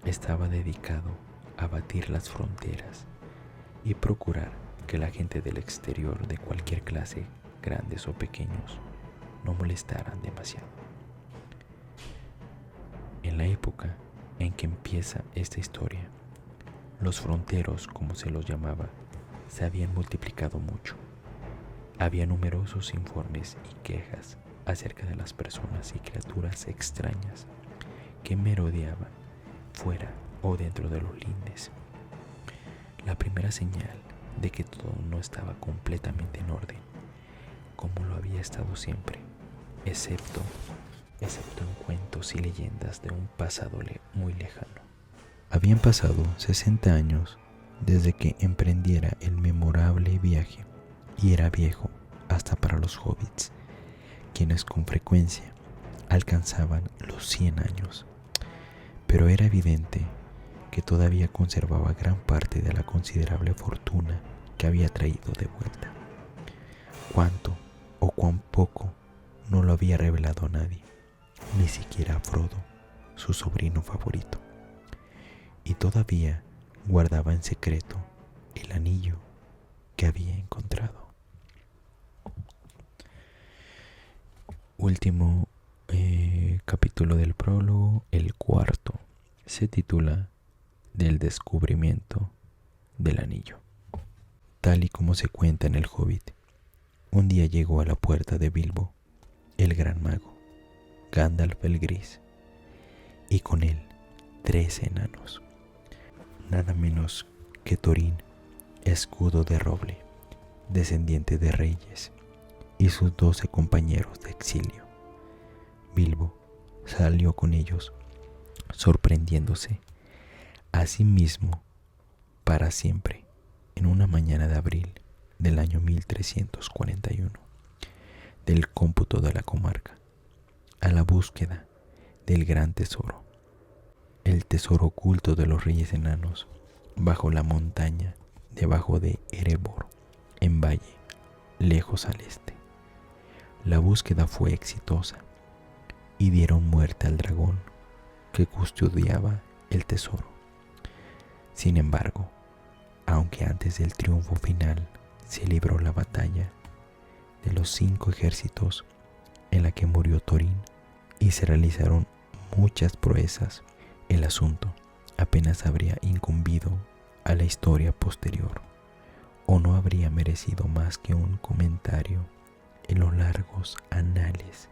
estaba dedicado a batir las fronteras y procurar que la gente del exterior de cualquier clase, grandes o pequeños, no molestaran demasiado. En la época en que empieza esta historia, los fronteros, como se los llamaba, se habían multiplicado mucho. Había numerosos informes y quejas acerca de las personas y criaturas extrañas que merodeaban fuera o dentro de los lindes. La primera señal de que todo no estaba completamente en orden, como lo había estado siempre, excepto en cuentos y leyendas de un pasado muy lejano. Habían pasado 60 años desde que emprendiera el memorable viaje, y era viejo hasta para los hobbits, quienes con frecuencia alcanzaban los 100 años. Pero era evidente que todavía conservaba gran parte de la considerable fortuna que había traído de vuelta. Cuánto o cuán poco no lo había revelado a nadie, ni siquiera a Frodo, su sobrino favorito. Y todavía guardaba en secreto el anillo que había encontrado. Último capítulo del prólogo, el cuarto, se titula Del descubrimiento del anillo. Tal y como se cuenta en el Hobbit, un día llegó a la puerta de Bilbo el gran mago, Gandalf el Gris, y con él 3 enanos, nada menos que Thorin, escudo de roble, descendiente de reyes, y sus 12 compañeros de exilio. Bilbo salió con ellos, sorprendiéndose a sí mismo para siempre en una mañana de abril del año 1341 del cómputo de la comarca, a la búsqueda del gran tesoro, el tesoro oculto de los reyes enanos, bajo la montaña, debajo de Erebor, en valle, lejos al este. La búsqueda fue exitosa y dieron muerte al dragón que custodiaba el tesoro. Sin embargo, aunque antes del triunfo final se libró la batalla de los 5 ejércitos en la que murió Thorin y se realizaron muchas proezas, el asunto apenas habría incumbido a la historia posterior, o no habría merecido más que un comentario en los largos anales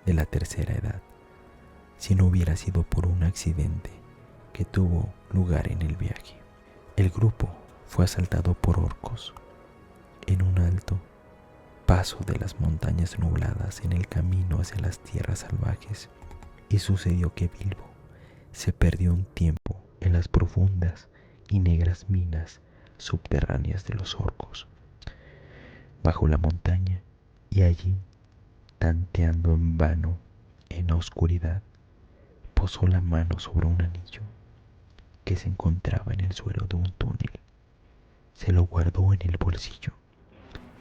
de la tercera edad, si no hubiera sido por un accidente que tuvo lugar en el viaje. El grupo fue asaltado por orcos en un alto paso de las montañas nubladas en el camino hacia las tierras salvajes, y sucedió que Bilbo se perdió un tiempo en las profundas y negras minas subterráneas de los orcos, bajo la montaña, y allí, tanteando en vano en la oscuridad, posó la mano sobre un anillo que se encontraba en el suelo de un túnel. Se lo guardó en el bolsillo.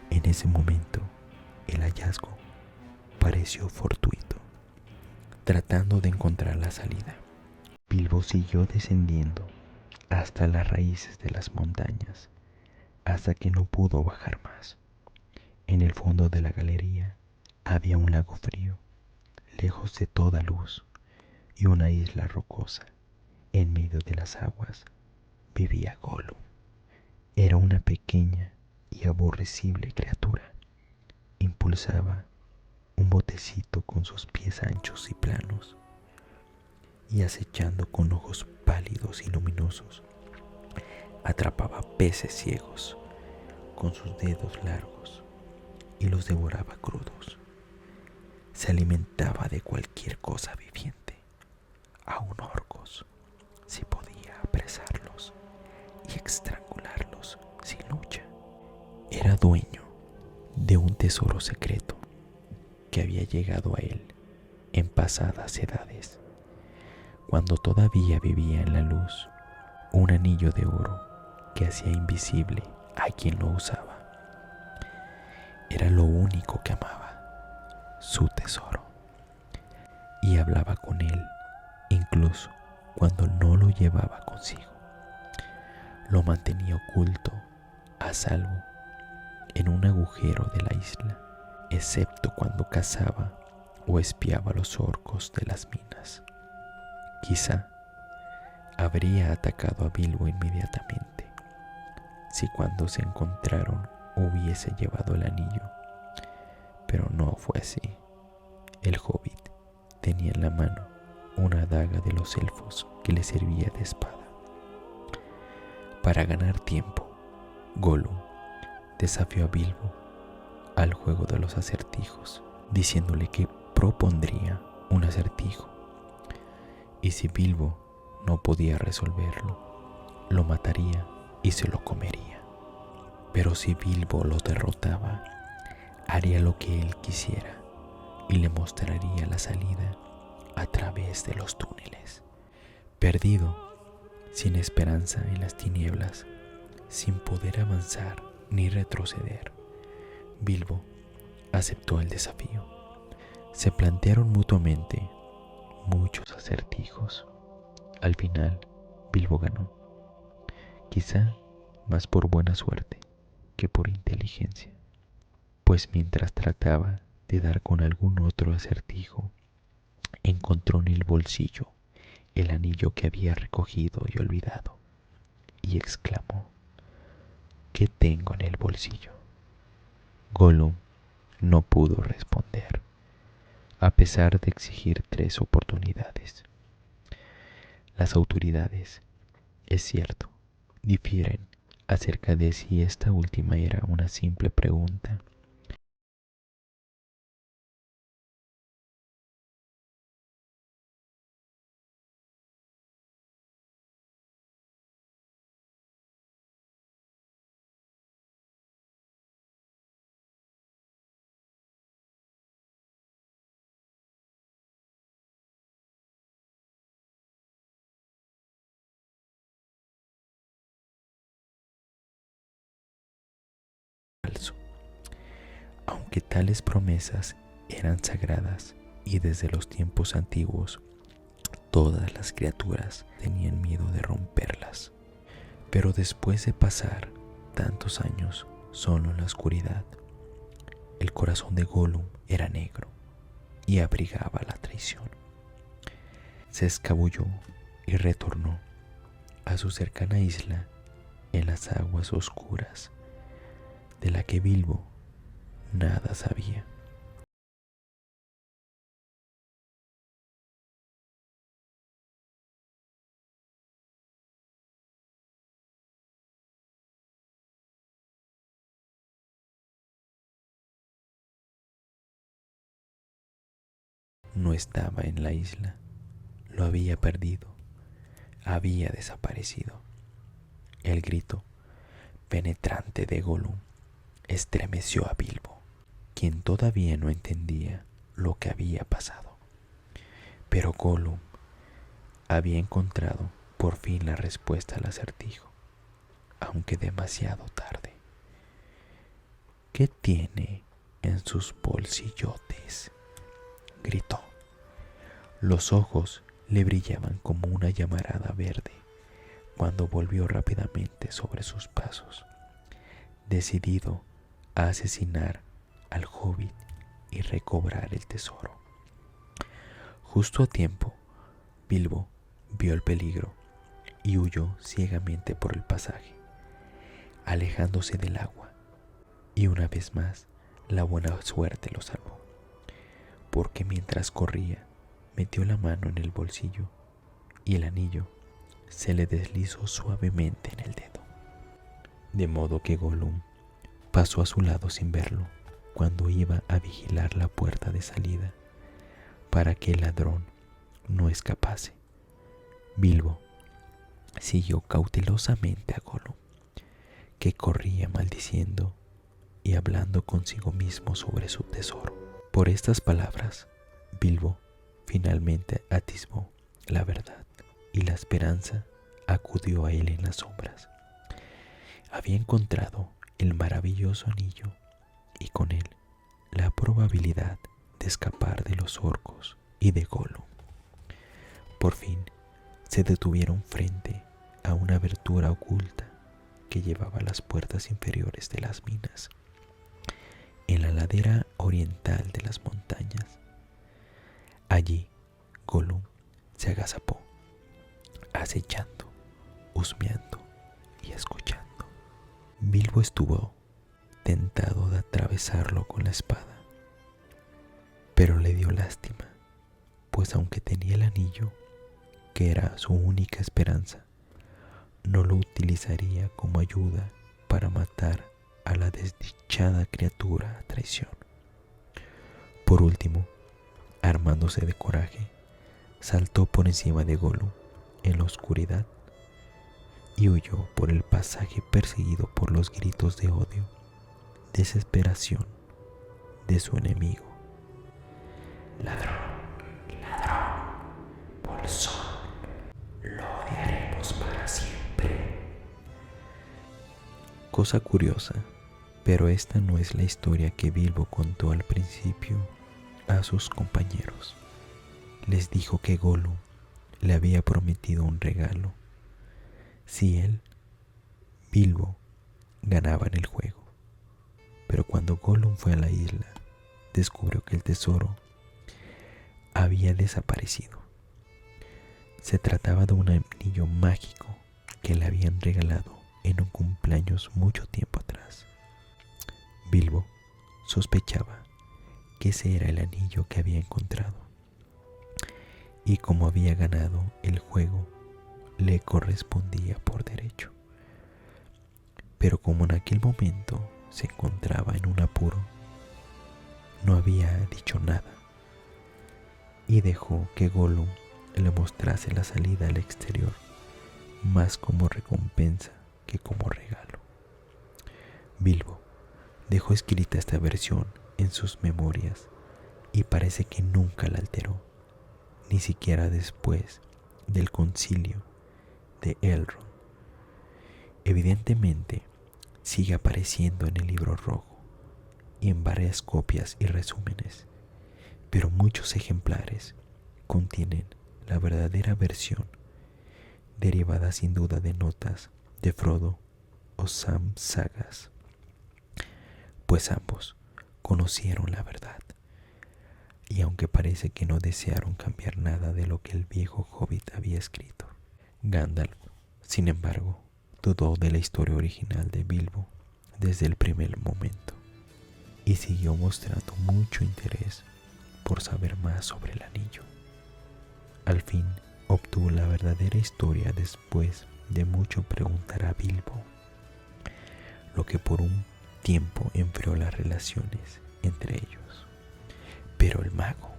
En ese momento, el hallazgo pareció fortuito. Tratando de encontrar la salida, Bilbo siguió descendiendo hasta las raíces de las montañas, hasta que no pudo bajar más. En el fondo de la galería había un lago frío, lejos de toda luz, y una isla rocosa. En medio de las aguas vivía Gollum. Era una pequeña y aborrecible criatura. Impulsaba un botecito con sus pies anchos y planos, y acechando con ojos pálidos y luminosos, atrapaba peces ciegos con sus dedos largos y los devoraba crudos. Se alimentaba de cualquier cosa viviente, aun orcos, si podía apresarlos. y estrangularlos sin lucha. Era dueño de un tesoro secreto que había llegado a él en pasadas edades, cuando todavía vivía en la luz, un anillo de oro que hacía invisible a quien lo usaba. Era lo único que amaba, su tesoro, y hablaba con él incluso cuando no lo llevaba consigo. Lo mantenía oculto, a salvo, en un agujero de la isla, excepto cuando cazaba o espiaba los orcos de las minas. Quizá habría atacado a Bilbo inmediatamente, si cuando se encontraron hubiese llevado el anillo, pero no fue así. El hobbit tenía en la mano una daga de los elfos que le servía de espada. Para ganar tiempo, Gollum desafió a Bilbo al juego de los acertijos, diciéndole que propondría un acertijo, y si Bilbo no podía resolverlo, lo mataría y se lo comería. Pero si Bilbo lo derrotaba, haría lo que él quisiera y le mostraría la salida a través de los túneles. Perdido, sin esperanza en las tinieblas, sin poder avanzar ni retroceder, Bilbo aceptó el desafío. Se plantearon mutuamente muchos acertijos. Al final, Bilbo ganó, quizá más por buena suerte que por inteligencia, pues mientras trataba de dar con algún otro acertijo, encontró en el bolsillo el anillo que había recogido y olvidado, y exclamó: ¿qué tengo en el bolsillo? Gollum no pudo responder, a pesar de exigir 3 oportunidades. Las autoridades, es cierto, difieren acerca de si esta última era una simple pregunta falso. Aunque tales promesas eran sagradas y desde los tiempos antiguos todas las criaturas tenían miedo de romperlas. Pero después de pasar tantos años solo en la oscuridad, el corazón de Gollum era negro y abrigaba la traición. Se escabulló y retornó a su cercana isla en las aguas oscuras, de la que Bilbo nada sabía. No estaba en la isla, lo había perdido, había desaparecido. El grito penetrante de Gollum estremeció a Bilbo, quien todavía no entendía lo que había pasado. Pero Gollum había encontrado por fin la respuesta al acertijo, aunque demasiado tarde. ¿Qué tiene en sus bolsillotes?, gritó. Los ojos le brillaban como una llamarada verde cuando volvió rápidamente sobre sus pasos, decidido a asesinar al hobbit y recobrar el tesoro. Justo a tiempo, Bilbo vio el peligro y huyó ciegamente por el pasaje, alejándose del agua, y una vez más la buena suerte lo salvó, porque mientras corría metió la mano en el bolsillo y el anillo se le deslizó suavemente en el dedo, de modo que Gollum pasó a su lado sin verlo cuando iba a vigilar la puerta de salida para que el ladrón no escapase. Bilbo siguió cautelosamente a Gollum, que corría maldiciendo y hablando consigo mismo sobre su tesoro. Por estas palabras, Bilbo finalmente atisbó la verdad y la esperanza acudió a él en las sombras. Había encontrado el maravilloso anillo y con él la probabilidad de escapar de los orcos y de Gollum. Por fin se detuvieron frente a una abertura oculta que llevaba a las puertas inferiores de las minas, en la ladera oriental de las montañas. Allí Gollum se agazapó, acechando, husmeando y escuchando. Bilbo estuvo tentado de atravesarlo con la espada, pero le dio lástima, pues aunque tenía el anillo, que era su única esperanza, no lo utilizaría como ayuda para matar a la desdichada criatura a traición. Por último, armándose de coraje, saltó por encima de Gollum en la oscuridad y huyó por el pasaje perseguido por los gritos de odio, desesperación de su enemigo. Ladrón, ladrón, bolsón, lo odiaremos para siempre. Cosa curiosa, pero esta no es la historia que Bilbo contó al principio a sus compañeros. Les dijo que Gollum le había prometido un regalo si él, Bilbo, ganaba en el juego. Pero cuando Gollum fue a la isla, descubrió que el tesoro había desaparecido. Se trataba de un anillo mágico que le habían regalado en un cumpleaños mucho tiempo atrás. Bilbo sospechaba que ese era el anillo que había encontrado, y como había ganado el juego, le correspondía por derecho. Pero como en aquel momento se encontraba en un apuro, no había dicho nada y dejó que Gollum le mostrase la salida al exterior, más como recompensa que como regalo. Bilbo dejó escrita esta versión en sus memorias y parece que nunca la alteró, ni siquiera después del concilio de Elrond. Evidentemente sigue apareciendo en el libro rojo y en varias copias y resúmenes, pero muchos ejemplares contienen la verdadera versión, derivada sin duda de notas de Frodo o Sam Sagas, pues ambos conocieron la verdad, y aunque parece que no desearon cambiar nada de lo que el viejo hobbit había escrito. Gandalf, sin embargo, dudó de la historia original de Bilbo desde el primer momento y siguió mostrando mucho interés por saber más sobre el anillo. Al fin obtuvo la verdadera historia después de mucho preguntar a Bilbo, lo que por un tiempo enfrió las relaciones entre ellos. Pero el mago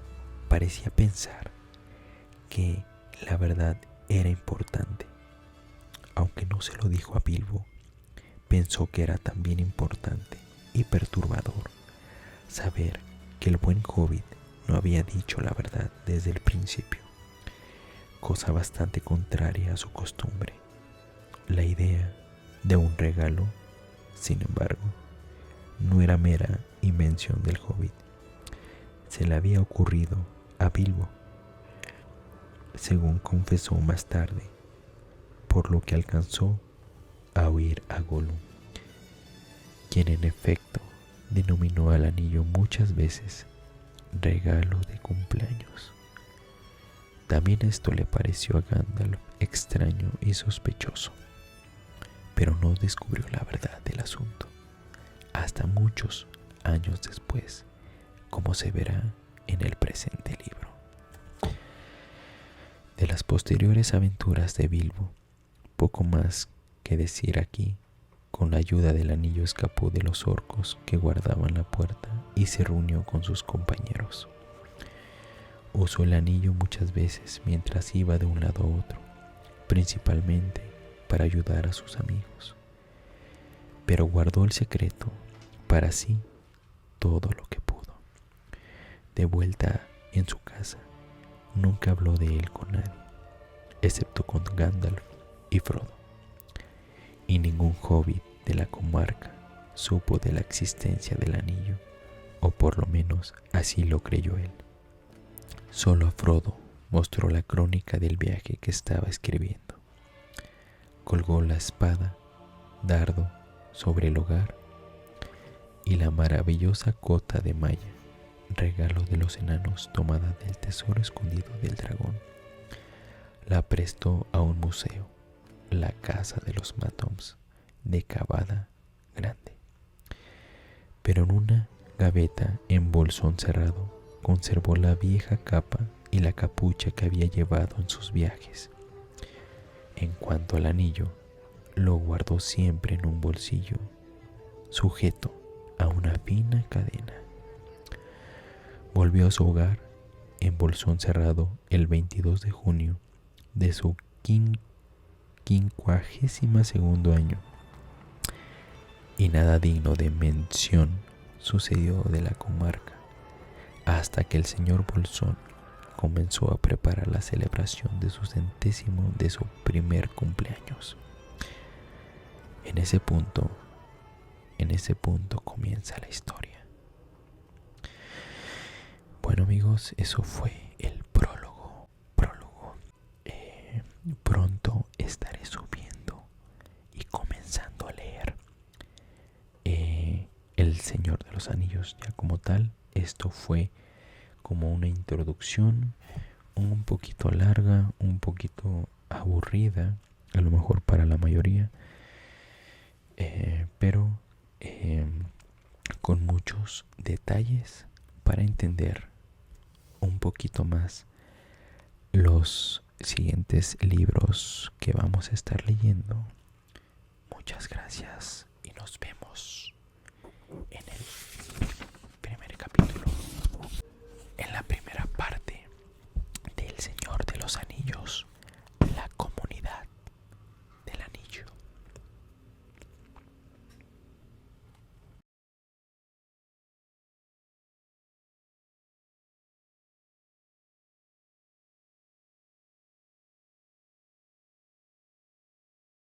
parecía pensar que la verdad era importante. Aunque no se lo dijo a Bilbo, pensó que era también importante y perturbador saber que el buen hobbit no había dicho la verdad desde el principio, cosa bastante contraria a su costumbre. La idea de un regalo, sin embargo, no era mera invención del hobbit. Se le había ocurrido a Bilbo, según confesó más tarde, por lo que alcanzó a oír a Gollum, quien en efecto denominó al anillo muchas veces regalo de cumpleaños. También esto le pareció a Gandalf extraño y sospechoso, pero no descubrió la verdad del asunto hasta muchos años después, como se verá en el presente libro. De las posteriores aventuras de Bilbo, poco más que decir aquí. Con la ayuda del anillo escapó de los orcos que guardaban la puerta y se reunió con sus compañeros. Usó el anillo muchas veces mientras iba de un lado a otro, principalmente para ayudar a sus amigos, pero guardó el secreto para sí todo lo que pudo. De vuelta en su casa, nunca habló de él con nadie, excepto con Gandalf y Frodo, y ningún hobbit de la comarca supo de la existencia del anillo, o por lo menos así lo creyó él. Solo a Frodo mostró la crónica del viaje que estaba escribiendo. Colgó la espada, dardo, sobre el hogar y la maravillosa cota de malla, regalo de los enanos tomada del tesoro escondido del dragón. La prestó a un museo, la casa de los Matoms, de cavada grande. Pero en una gaveta en bolsón cerrado conservó la vieja capa y la capucha que había llevado en sus viajes. En cuanto al anillo, lo guardó siempre en un bolsillo, sujeto a una fina cadena. Volvió a su hogar en bolsón cerrado el 22 de junio de su 52º año, y nada digno de mención sucedió de la comarca hasta que el señor Bolsón comenzó a preparar la celebración de su primer cumpleaños. En ese punto comienza la historia. Bueno, amigos, eso fue el prólogo. Pronto estaré subiendo y comenzando a leer El Señor de los Anillos ya como tal. Esto fue como una introducción un poquito larga, un poquito aburrida, a lo mejor para la mayoría, pero con muchos detalles para entender un poquito más los siguientes libros que vamos a estar leyendo. Muchas gracias y nos vemos en el primer capítulo, en la primera